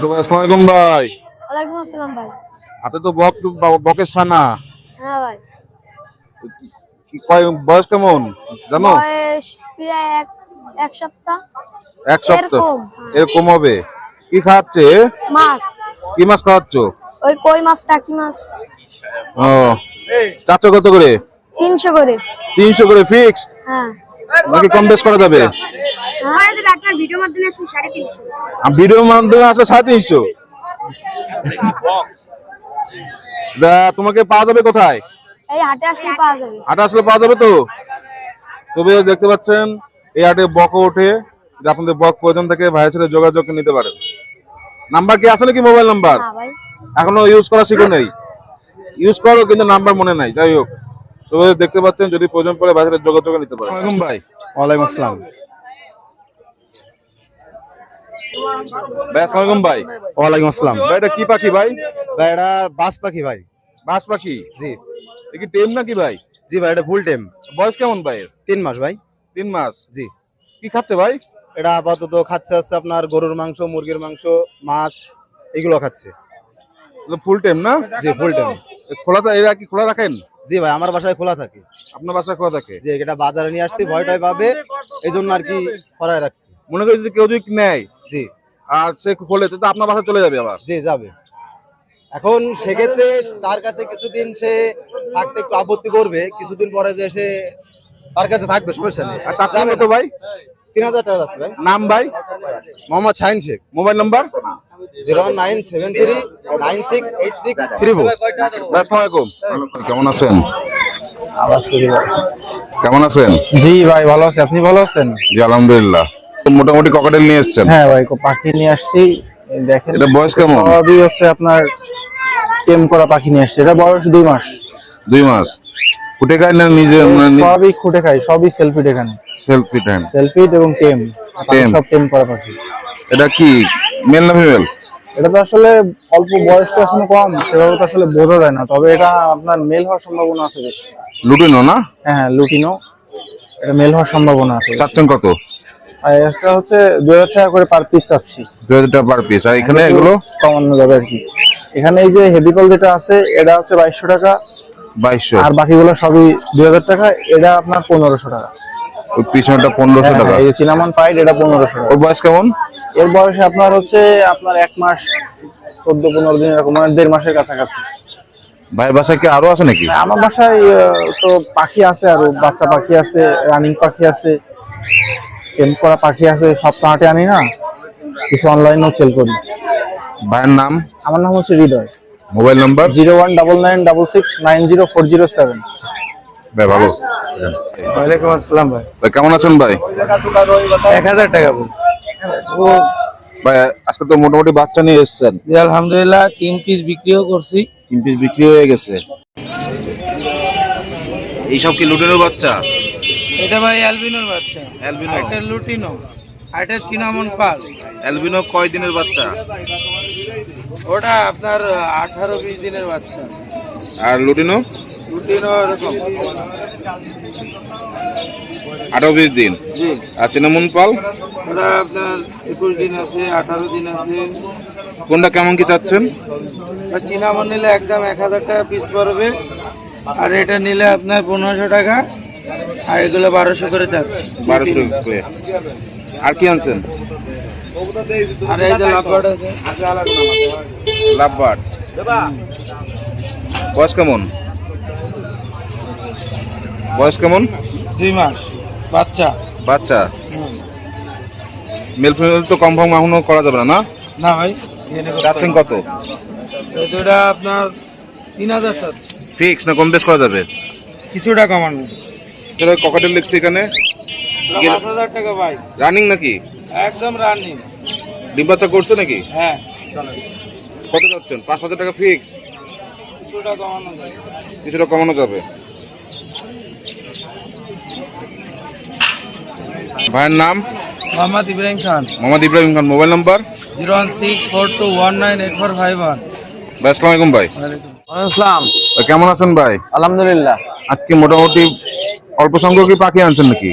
আসসালামু আলাইকুম ভাই। ওয়ালাইকুম আসসালাম ভাই। হাতে তো বকের ছানা। হ্যাঁ ভাই। কি বয়স কেমন জানো? বয়স প্রায় এক সপ্তাহ। এক সপ্তাহ এরকম। এরকম হবে। কি খাওয়াচ্ছে? মাছ। কি মাছ খাওয়াচ্ছ? ওই কই মাছ, টাকি মাছ। ও, চাচ্ছ কত করে? 300 করে। 300 করে ফিক্স হ্যাঁ। নাকি কম বেশ করা যাবে? আপনার ভিডিওর মাধ্যমে আসলে 350। ভিডিওর মাধ্যমে আসলে 350। তোমাকে পাওয়া যাবে কোথায়? এই হাটে আসলে পাওয়া যাবে। হাটে আসলে পাওয়া যাবে তো? তবে দেখতে পাচ্ছেন এই হাটে বক ওঠে। আপনাদের বক প্রয়োজন থেকে ভাইয়ের সাথে যোগাযোগ নিতে পারেন। নাম্বার কি আছে নাকি? মোবাইল নাম্বার না ভাই। এখনো ইউজ করা শিখো নাই? ইউজ করো কিন্তু নাম্বার মনে নাই। যাই হোক, তবে দেখতে পাচ্ছেন যদি প্রয়োজন পড়ে ভাইয়ের সাথে যোগাযোগ নিতে পারেন। আসসালামু আলাইকুম ভাই। ওয়ালাইকুম আসসালাম। ভাই আসসালামু আলাইকুম ভাই। ওয়ালাইকুম আসসালাম। ভাই এটা কি পাখি ভাই? ভাই এটা বাস পাখি ভাই। বাজ পাখি? জি এ কি টেম নাকি ভাই? জি ভাই, এটা ফুল টাইম। বয়স কেমন ভাই? 3 মাস ভাই। 3 মাস। জি। কি খাচ্ছে ভাই? এটা আপাতত খাচ্ছে হচ্ছে আপনার গরুর মাংস, মুরগির মাংস, মাছ এগুলো খাচ্ছে। ফুল টাইম না? জি ফুল টাইম। এরা কি খোলা রাখেন? জি ভাই, আমার বাসায় খোলা থাকে। আপনার বাসায় খোলা থাকে? যে এটা বাজারে নিয়ে আসছি, ভয়টাই পাবে, এই জন্য আর কি খোলায় রাখছি। মনে করি যদি কেউ যদি নেয় জি। আর সে খোলে তো আপনার বাসায় চলে যাবে আবার? জি যাবে। এখন সেক্ষেত্রে তার কাছে কিছুদিন সে থাকতে একটু আপত্তি করবে, কিছুদিন পরে যে সে তার কাছে থাকবে, সমস্যা নেই। আর চাচ্ছেন কত ভাই? 3000 টাকা আছে ভাই। নাম ভাই? মোহাম্মদ শাহিন শেখ। Mobile number? 09739686334। আসসালামু আলাইকুম। কেমন আছেন? কেমন আছেন? জি ভাই ভালো আছি, আপনি ভালো আছেন? জি আলহামদুলিল্লাহ। মোটামুটি ককাটেল নিয়ে এসেছেন? হ্যাঁ ভাই, পাখি নিয়ে আসছি। দেখেন এটা বয়স কেমন? সবই হচ্ছে আপনার টেম করা পাখি নিয়ে আসছে। এটা বয়স 2 মাস। 2 মাস। ফুটে খায় না নিজে? সবই খুঁটে খাই, সবই সেলফিড। এখানে সেলফি টাইম? সেলফিড এবং টেম, সব টেম করা পাখি। এটা কি মেল না ফিমেল? এটা তো আসলে অল্প বয়স, তো এখনো কম, সেভাবে তো আসলে বোঝা যায় না, তবে এটা আপনার মেল হওয়ার সম্ভাবনা আছে বেশি। লুটিনো না? হ্যাঁ হ্যাঁ লুটিনো, এটা মেল হওয়ার সম্ভাবনা আছে। চাচ্ছেন কত? আর এটা হচ্ছে 2000 টাকা করে পার পিস চাচ্ছি। 2000 টাকা পার পিস। আর এখানে এগুলো কমানো যাবে আর কি। এখানে এই যে হেভি কল যেটা আছে এটা হচ্ছে 2200 টাকা। 2200। আর বাকিগুলো সবই 2000 টাকা। এটা আপনার 1500 টাকা। ওই পিছনেটা 1500 টাকা। এই যে চিনামন পাইড, এটা 1500 টাকা। ওর বয়স কেমন? এর বয়সে আপনার হচ্ছে আপনার 1 মাস 14-15 দিন, এরকম, মানে 1.5 মাসের কাছাকাছি। ভাইয়ের বাসায় কি আরো আছে নাকি? আমার বাসায় তো পাখি আছে, আরো বাচ্চা পাখি আছে, রানিং পাখি আছে, টেম করা পাখি আছে। সব তো হাটে আনি না, কিছু অনলাইনেও সেল করি। ভাইয়ের নাম? আমার নাম হচ্ছে হৃদয়। Mobile number? 0199666904007। ভাই ভালো। ওয়ালাইকুম আসসালাম ভাই। ভাই কেমন আছেন ভাই? 1000 টাকা বল। ভাই আজকে তো মোটামুটি বাচ্চা নিয়ে এসেছেন। জি আলহামদুলিল্লাহ, 3 পিস বিক্রিও করছি। 3 পিস বিক্রি হয়ে গেছে। এইসব কি লুটেনের বাচ্চা? এটা ভাই অ্যালবিনোর বাচ্চা। অ্যালবিনো? এটা লুটিনো, এটা চিনামন পাল। অ্যালবিনো কয় দিনের বাচ্চা? ওটা আপনার 18-20 দিনের বাচ্চা। আর লুটিনো? লুটিনো এরকম 18-20 দিন। জি। আর চিনামন পাল? ওটা আপনার 21 দিন আছে, 18 দিন আছে। কোনটা কেমন কি চাচ্ছেন? চিনামন নিলে একদম 1000 টাকা পিস পড়বে, আর এটা নিলে আপনার 1500 টাকা, আর এগুলো 1200 করে চাচ্ছি। 1200 করে। আর কি আনছেন? আর এই যে লাভবার্ড আছে। লাভবার্ড বয়স কেমন? বয়স কেমন? 2 মাস বাচ্চা। বাচ্চা মেল ফিমেল তো কনফার্ম এখনো করা যাবে না? না ভাই, চাচ্ছেন কত? এটা আপনার 3000 চাচ্ছি। ফিক্স না কম বেশ করা যাবে? কিছুটা কমানো। চলো ককাটেল লিখছি এখানে। 5000 টাকা ভাই। রানিং নাকি? একদম রানিং। ডিম বাচ্চা করছে নাকি? হ্যাঁ। কত চাচ্ছেন? 5000 টাকা ফিক্স? কিছুটা কমানো যায়। কিছুটা কমানো যাবে। ভাইয়ের নাম? মোহাম্মদ ইব্রাহিম খান। মোহাম্মদ ইব্রাহিম খান। Mobile number? 01642198451। ভাই আসসালামু আলাইকুম ভাই। আসসালাম। ভাই কেমন আছেন ভাই? আলহামদুলিল্লাহ। আজকে মোটামুটি অল্প সংখ্যক কি পাখি আনছেন নাকি?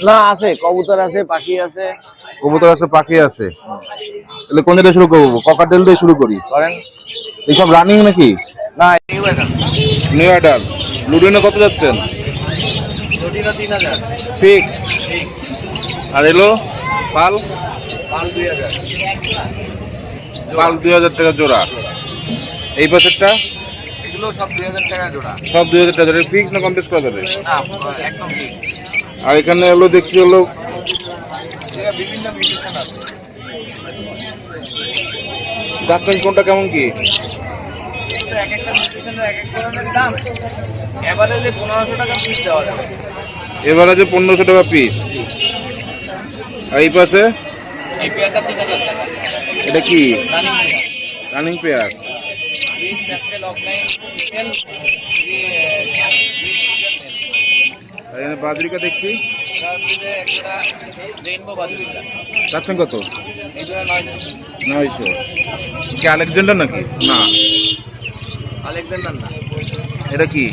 না, আছে কবুতর আছে, পাখি আছে। কবুতর আছে, পাখি আছে, তাহলে কোন দিয়ে শুরু করবো? ককাটেল দিয়ে শুরু করি। করেন। এইসব রানিং নাকি? না, নিউ এটা। New adult. লুডিনো কত যাচ্ছেন? রুটিনা 3000। ফিক্স। আর এলো পাল? পাল 2000। পাল 2000 টাকা জোড়া। এই পাশেরটা এগুলো সব 2000 টাকা জোড়া। সব 2000 টাকা জোড়া। ফিক্স না কম বেশ করা যাবে? না, একদম ঠিক। আর এখানে হলো দেখছি হলো এটা বিভিন্ন মিউটেশন আছে। যাচ্ছেন কোনটা কেমন কি? তো এক একটা মিউটেশনের এক এক ধরনের দাম। এভারেজে 1500 টাকা পিস দেওয়া যাবে। এবারে যে 1500 টাকা পিস। আর এই পাশে এই পেয়ারটা 3000 টাকা। এটা কি? Running running pair. Green pastel offline sale আর এখানে বাজরিকা দেখছি। একটা রেইনবো বাজুরিকা। যাচ্ছেন কত? এগুলো 900। 900। কি আলেকজান্ডার নাকি? না, আলেকজান্ডার না, এটা কি?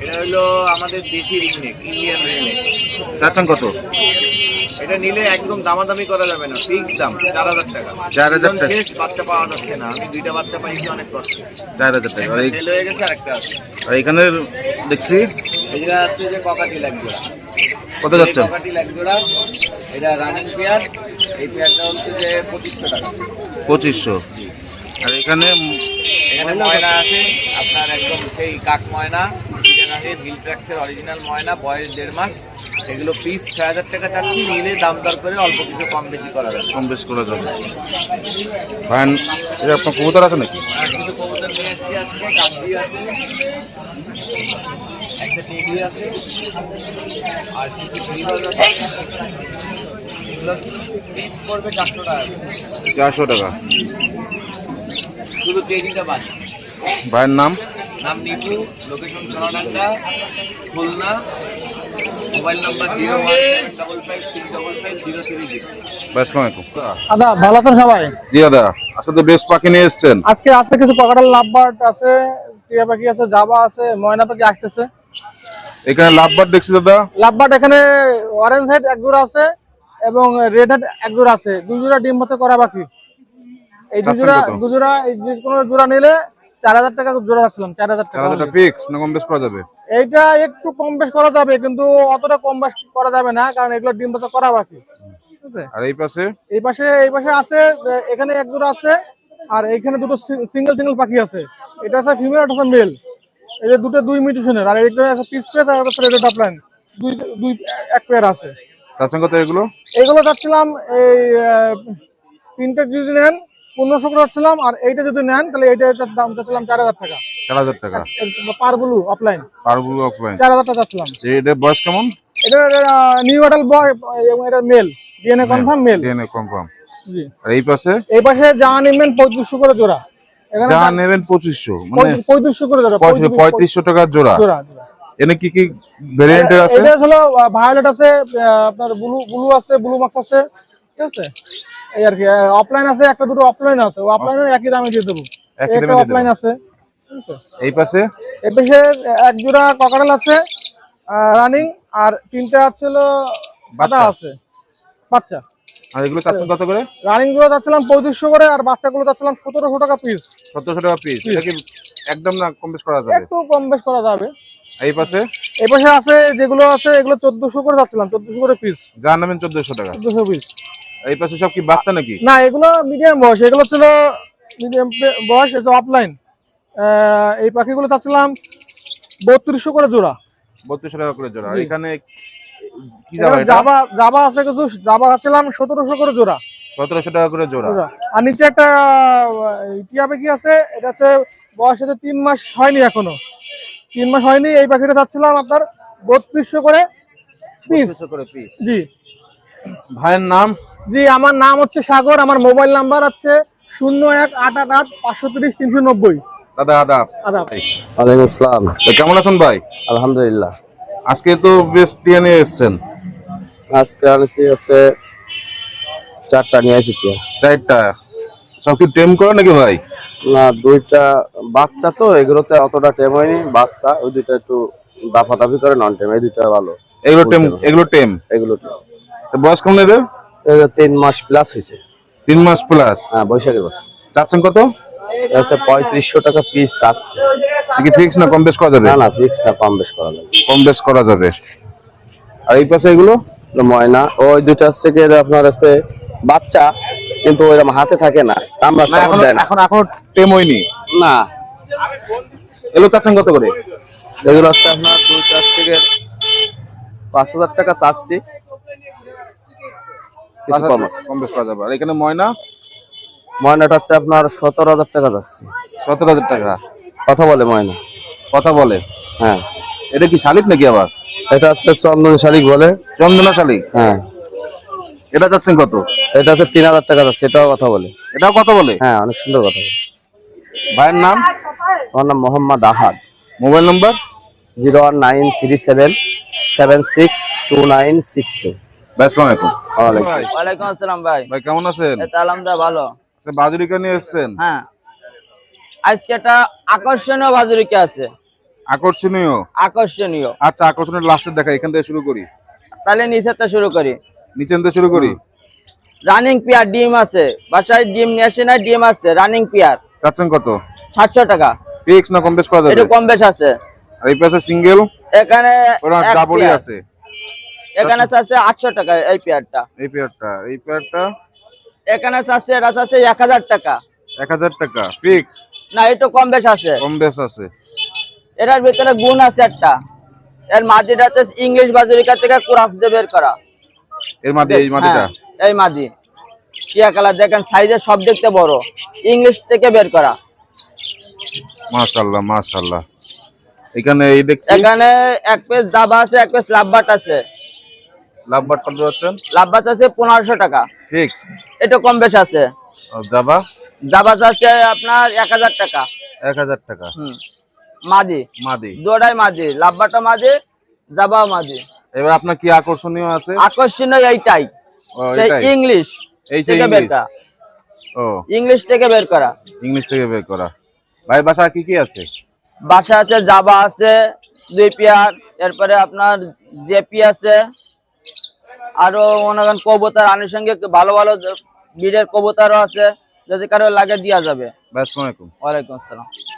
এটা হলো আমাদের দেশি রিংনেক, ইন্ডিয়ান রিংনেক। যাচ্ছেন কত? এটা নিলে একদম দামাদামি করা যাবে না, ফিক্স দাম 4000 টাকা। 4000 টাকা। শেষ বাচ্চা পাওয়া যাচ্ছে না, আমি 2টা বাচ্চা পাইছি অনেক কষ্ট। 4000 টাকা। আর সেল হয়ে গেছে, আরেকটা আছে। এখানে দেখছি এই জায়গা আছে যে ককাটিল এক জোড়া। কত যাচ্ছেন? ককাটিল এক জোড়া, এটা রানিং পেয়ার। এই পেয়ারটা হচ্ছে যে 2500 টাকা। 2500। আর এখানে এখানে ময়না আছে আপনার, একদম সেই কাক ময়না, হিল ট্র্যাক্সের অরিজিনাল ময়না, বয়স 1.5 মাস। এগুলো পিস 6000 টাকা চাচ্ছি, নিলে দাম দর করে অল্প কিছু কম বেশি করা যাবে। কম বেশ করা যাবে। ভাই এটা আপনার কবুতর আছে নাকি? আর কিছু কবুতর নিয়ে এসছি আজকে, গাছি আছে, একটা টিভি আছে, আর কিছু গ্রিবাজ আছে। এগুলো পিস পড়বে 400 টাকা। 400 টাকা। শুধু টেডিটা বাদ। ভাইয়ের নাম? নাম Nipu, location Sonadanga, Khulna. Mobile number 01553550330। ভাই আসসালামু আলাইকুম। দাদা ভালো আছেন সবাই? জি দাদা, আজকে তো বেশ পাখি নিয়ে এসেছেন। আজকে আছে কিছু ককাটেল, লাভবার্ড আছে, টিয়া পাখি আছে, জাবা আছে, ময়না পাখি আসতেছে। এখানে লাভবার্ড দেখছি দাদা। লাভবার্ড এখানে অরেঞ্জ হেড এক জোড়া আছে এবং রেড হেড এক জোড়া আছে। 2 জোড়া ডিম হতে করা বাকি। এই চাচ্ছেন কত? দু জোড়া এই যে কোনো জোড়া নিলে 4000 টাকা জোড়া যাচ্ছিলাম। 4000 টাকা। 4000 টাকা ফিক্স না কম বেশ করা যাবে? এইটা একটু কম বেশ করা যাবে, কিন্তু অতটা কম বেশ করা যাবে না, কারণ এগুলো ডিম বাচ্চা করা বাকি। ঠিক আছে? আর এই পাশে এই পাশে আছে, এখানে এক জোড়া আছে, আর এইখানে দুটো সিঙ্গেল পাখি আছে। এটা আছে ফিমেল, এটা আছে মেল। এই যে দুই মিউটেশনের, আর এটা আছে পিস পেস, আর এটা রেড অফলাইন। দুই এক পেয়ার আছে। চাচ্ছেন কত এগুলো? এগুলো চাচ্ছিলাম এই 3টে যদি নেন 1500 করে চাচ্ছিলাম, আর এইটা যদি নেন তাহলে এইটার দাম চাচ্ছিলাম 4000 টাকা। 4000 টাকা। পার ব্লু অফলাইন পারবুল অফলাইন। 4000 টাকা চাচ্ছিলাম। এটার বয়স কেমন? এটা নিউ অ্যাডাল্ট বয় এবং এটা male, DNA confirm male. DNA confirm. জি। আর এই পাশে এই পাশে যা নেবেন 3500 করে জোড়া। যা নেবেন 2500, মানে 3500 করে জোড়া। 3500 টাকা জোড়া। জোড়া। এনে কি কি ভেরিয়েন্টের আছে? এটা হলো ভায়োলেট আছে, আপনার ব্লু আছে, ব্লু মাক্স আছে। ঠিক আছে, এই আর কি। অফলাইন আছে, একটা দুটো অফলাইন আছে, ও অফলাইনের একই দামে দিয়ে দেবো। একই দামে একটা দিয়ে অফলাইন দেবো। আছে। ঠিক আছে, এই পাশে এই পাশে এক জোড়া ককাটেল আছে রানিং, আর 3টে ছিল বাচ্চা আছে, বাচ্চা। আর এগুলো চাচ্ছেন কত করে? রানিং গুলো চাচ্ছিলাম 3500 করে, আর বাচ্চাগুলো চাচ্ছিলাম 1700 টাকা পিস। 1700 টাকা পিস। এটা কি একদম না কম বেশ করা যাবে? একটু কম বেশ করা যাবে। এই পাশে এই পাশে আছে যেগুলো আছে, এগুলো 1400 করে চাচ্ছিলাম, 1400 করে পিস। যা নেবেন 1400 টাকা। 1400 পিস। এই পাশে সব কি বাচ্চা নাকি? না, এগুলো মিডিয়াম বয়স, এগুলো ছিল মিডিয়াম বয়স, এটা অফলাইন। এই পাখিগুলো চাচ্ছিলাম 3200 করে জোড়া। 3200 টাকা করে জোড়া। আর জি। এখানে কি যাবে এটা? জাবা আছে কিছু, জাবা চাচ্ছিলাম 1700 করে জোড়া। 1700 টাকা করে জোড়া। আর নিচে একটা টিয়া পাখি আছে, এটা হচ্ছে বয়স হচ্ছে 3 মাস হয়নি এখনো, 3 মাস হয়নি। এই পাখিটা চাচ্ছিলাম আপনার 3200 করে পিস। 3200 করে পিস। জি। ভাইয়ের নাম? জি, আমার নাম হচ্ছে সাগর, আমার মোবাইল নাম্বার আছে 01888 দাদা আদাব। আদাব। ওয়ালাইকুম আসসালাম। কেমন আছেন ভাই? আলহামদুলিল্লাহ। আজকে তো বেশ টিয়া নিয়ে এসেছেন। আজকে আনছি হচ্ছে 4টা নিয়ে আসি। 4টা সব কি টেম করে নাকি ভাই? না, 2টা বাচ্চা, তো এগুলোতে অতটা টেম হয়নি। বাচ্চা ওই 2টা একটু দাফাদাফি করে, নন টেম। এই 2টা ভালো। এগুলো টেম? এগুলো টেম। এগুলো টেম। বয়স কেমন এদের? এটা 3 মাস প্লাস হয়েছে। 3 মাস প্লাস। হ্যাঁ, বৈশাখের বাচ্চা। চাচ্ছেন কত? এটা হচ্ছে 3500 টাকা পিস চাচ্ছে। কি ফিক্স না কম বেশ করা যাবে? না না, ফিক্স না, কম বেশ করা যাবে। কম বেশ করা যাবে। আর এই পাশে এগুলো এটা ময়না, ওই দুইটা হচ্ছে কি আপনার আছে বাচ্চা, কিন্তু ওইরকম হাতে থাকে না, আমরা না এখন এখন টেম হয়নি। না। এগুলো চাচ্ছেন কত করে? এগুলো হচ্ছে আপনার 2-4 থেকে 5000 টাকা চাচ্ছি, কিছু কম আছে। কম বেশ করা যাবে। আর এখানে ময়না ময়নাটা হচ্ছে আপনার 17000 টাকা যাচ্ছে। 17000 টাকা। কথা বলে ময়না। কথা বলে? হ্যাঁ। এটা কি শালিক নাকি আবার? এটা হচ্ছে চন্দন শালিক বলে। চন্দনা শালিক? হ্যাঁ। এটা চাচ্ছেন কত? এটা হচ্ছে 3000 টাকা যাচ্ছে, এটাও কথা বলে। এটাও কথা বলে? হ্যাঁ, অনেক সুন্দর কথা বলে। ভাইয়ের নাম? আমার নাম মোহাম্মদ আহাদ। Mobile number? 01937762962। ভাই আসসালামু আলাইকুম। ওয়ালাইকুম আসসালাম ভাই। ভাই কেমন আছেন? এটা আলহামদুলিল্লাহ ভালো। আচ্ছা, বাজুরিকা নিয়ে এসেছেন? হ্যাঁ, আজকে একটা আকর্ষণীয় বাজুরিকা আছে। আকর্ষণীয়? আকর্ষণীয়। আচ্ছা, আকর্ষণীয় লাস্টের দেখা, এখান থেকে শুরু করি। তাহলে নিচেরটা শুরু করি। নিচেন থেকে শুরু করি। রানিং পেয়ার ডিম আছে, বাসায় ডিম নিয়ে আসে না, ডিম আছে রানিং পেয়ার। চাচ্ছেন কত? 700 টাকা। ফিক্স না কম বেশ করা যাবে? একটু কম বেশ আছে। আর এই পাশে সিঙ্গেল? এখানে ওরা এক ডাবলই পেয়ার। আছে। এখানে আছে 800 টাকা এই পেয়ারটা। এই পেয়ারটা এখানে আছে, এটা আছে 1000 টাকা। 1000 টাকা ফিক্স না, একটু কম বেশ আছে। কম বেশ আছে। এটার ভিতরে গুণ আছে একটা। এর মাদিটা হচ্ছে ইংলিশ বাজুরিকা থেকে ক্রস দিয়ে বের করা। এর মাদি? এই মাদিটা? হ্যাঁ, এই মাদি টিয়া কালার, দেখেন সাইজে সব দেখতে বড়, ইংলিশ থেকে বের করা। মাশাআল্লাহ মাশাআল্লাহ। এখানে এই দেখছি এখানে এক পিস জাবা আছে, এক পিস লাভবাট আছে। লাভবাট কত যাচ্ছেন? লাভবাট আছে 1500 টাকা ফিক্স। একটু কম বেশ আছে। জাবা? জাবা আছে আপনার 1000 টাকা। 1000 টাকা। মাদি মাদি দুটাই মাদি, লাভবাটা মাদি, জাবা মাদি। এবার আপনার কি আকর্ষণীয় আছে? আকর্ষণীয় এইটাই, ও এটাই ইংলিশ এই সেই থেকে বের ইংলিশ। করা। ও ইংলিশ থেকে বের করা। ইংলিশ থেকে বের করা। ভাই বাসা কি কি আছে? বাসা আছে জাবা আছে 2 পেয়ার, এরপরে আপনার জেপি আছে, আরো মনে করেন কবুতর আনুষঙ্গিক ভালো ভালো ব্রিডের কবুতরও আছে, যদি কারো লাগে দেওয়া যাবে। আসসালামু আলাইকুম। ওয়ালাইকুম আসসালাম।